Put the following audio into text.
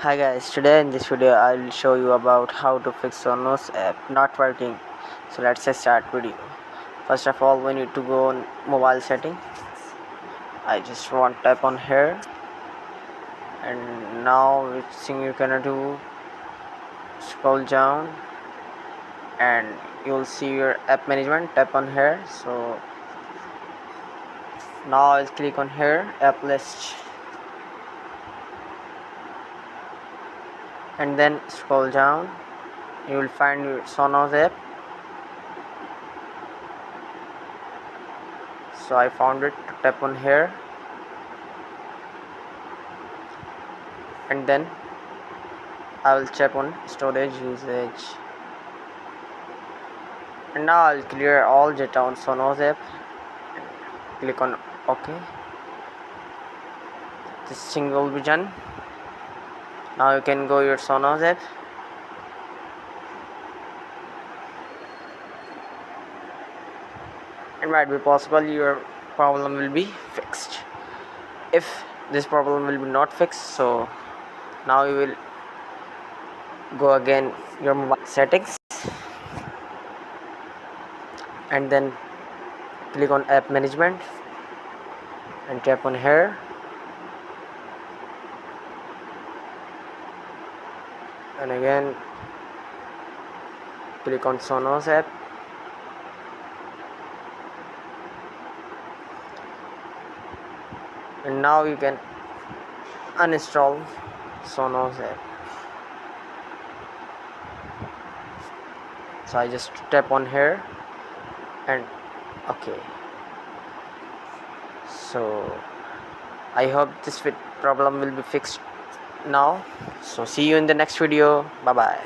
Hi guys, today in this video I'll show you about how to fix Sonos app not working. So let's start video. First of all, we need to go on mobile setting. I just want tap on here, and now which thing you can do, scroll down and you'll see your app management. Tap on here. So now I'll click on here, app list, and then scroll down. You will find your Sonos app. So I found it. Tap on here, and then I will check on storage usage, and now I'll clear all data on Sonos app. Click on OK. This thing will be done. Now you can go your Sonos app. It might be possible your problem will be fixed. If this problem will be not fixed, so now you will go again your mobile settings, and then click on app management and tap on here, and again click on Sonos app, and now you can uninstall Sonos app. So I just tap on here and okay. So I hope this problem will be fixed now. So see you in the next video. Bye bye.